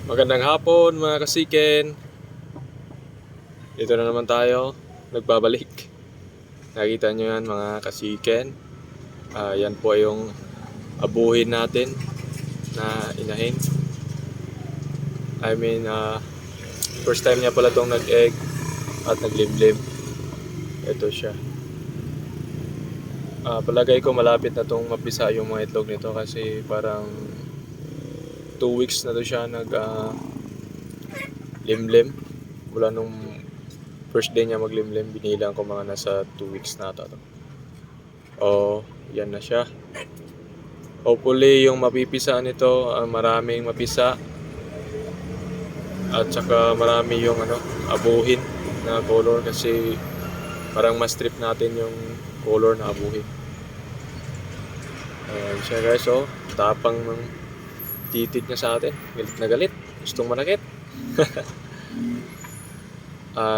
Magandang hapon mga kasiken. Dito na naman tayo, nagbabalik. Nakita nyo yan mga kasiken. Yan po yung abuhin natin na inahin. First time niya pala itong nag-egg at naglimlim. Ito siya. Palagay ko malapit na itong mapisa yung mga itlog nito kasi parang 2 weeks na to siya limlim. Mula nung first day niya maglimlim, binilang ko mga nasa 2 weeks na ito. Yan na siya. Hopefully yung mapipisa nito, maraming mapisa. At saka marami yung abuhin na color kasi parang mas trip natin yung color na abuhin. Ayan siya guys, tapang ng titit niya sa atin. Galit na galit. Gustong manakit.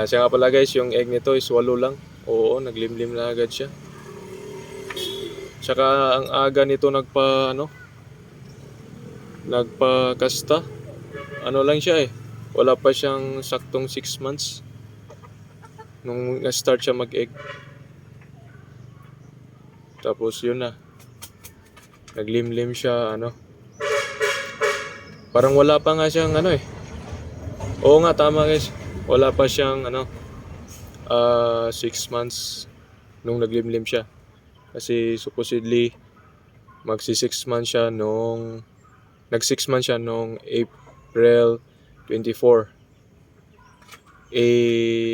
Siya nga pala guys, yung egg nito is 8 lang. Oo, naglimlim na agad siya. Tsaka ang aga nito nagpakasta. Ano lang siya wala pa siyang saktong 6 months nung na-start siya mag-egg. Tapos yun na, naglimlim siya parang wala pa nga siyang Oo nga, tama guys. Wala pa siyang 6 months nung naglimlim siya. Kasi supposedly magsi 6 months siya nung nag-6 months siya nung April 24.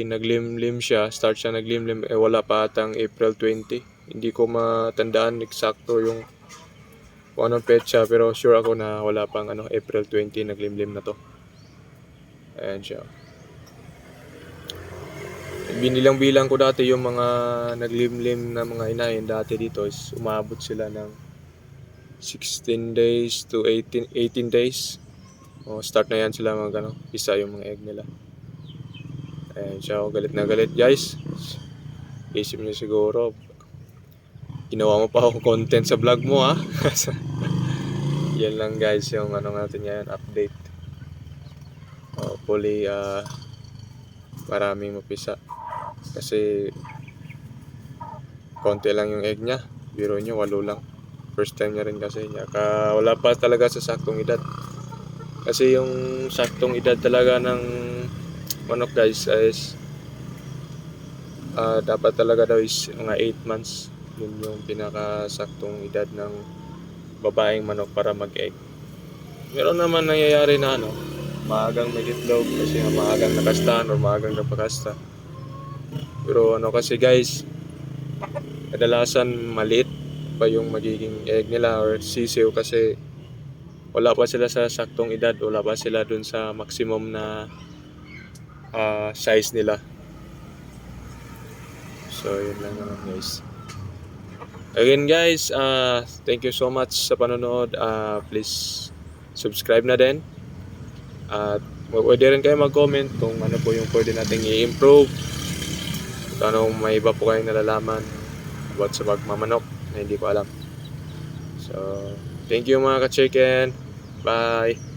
Naglimlim siya, start siya naglimlim wala pa atang April 20. Hindi ko matandaan eksakto yung kung anong petsa, pero sure ako na wala pang April 20 naglimlim na to. Ayan siya. Binilang-bilang ko dati yung mga naglimlim na mga inahin dati dito is umabot sila ng 16 days to 18 days. Start na yan sila isa yung mga egg nila. Ayan siya, galit na galit guys. Isip niyo siguro, ginawa mo pa ako content sa vlog mo Yan lang guys yung natin ngayon, update. Hopefully maraming mapisa. Kasi konti lang yung egg niya. Biro nyo, 8 lang. First time niya rin kasi. Wala pa talaga sa saktong edad. Kasi yung saktong edad talaga ng manok guys is dapat talaga daw is mga 8 months. Yun yung pinakasaktong edad ng babaeng manok para mag-egg. Meron naman nangyayari na maagang mag-itlog kasi maagang nakastaan or maagang napakasta. Pero kasi guys, kadalasan maliit pa yung magiging egg nila or sisiw kasi wala pa sila sa saktong edad, wala pa sila dun sa maximum na size nila. So yun lang naman guys. Again guys, thank you so much sa panonood. Please subscribe na din. At pwede rin kayo mag-comment kung ano po yung pwede nating i-improve. Kung anong may iba po kayong nalalaman about sa pagmamanok na hindi ko alam. So, thank you mga ka-chicken. Bye!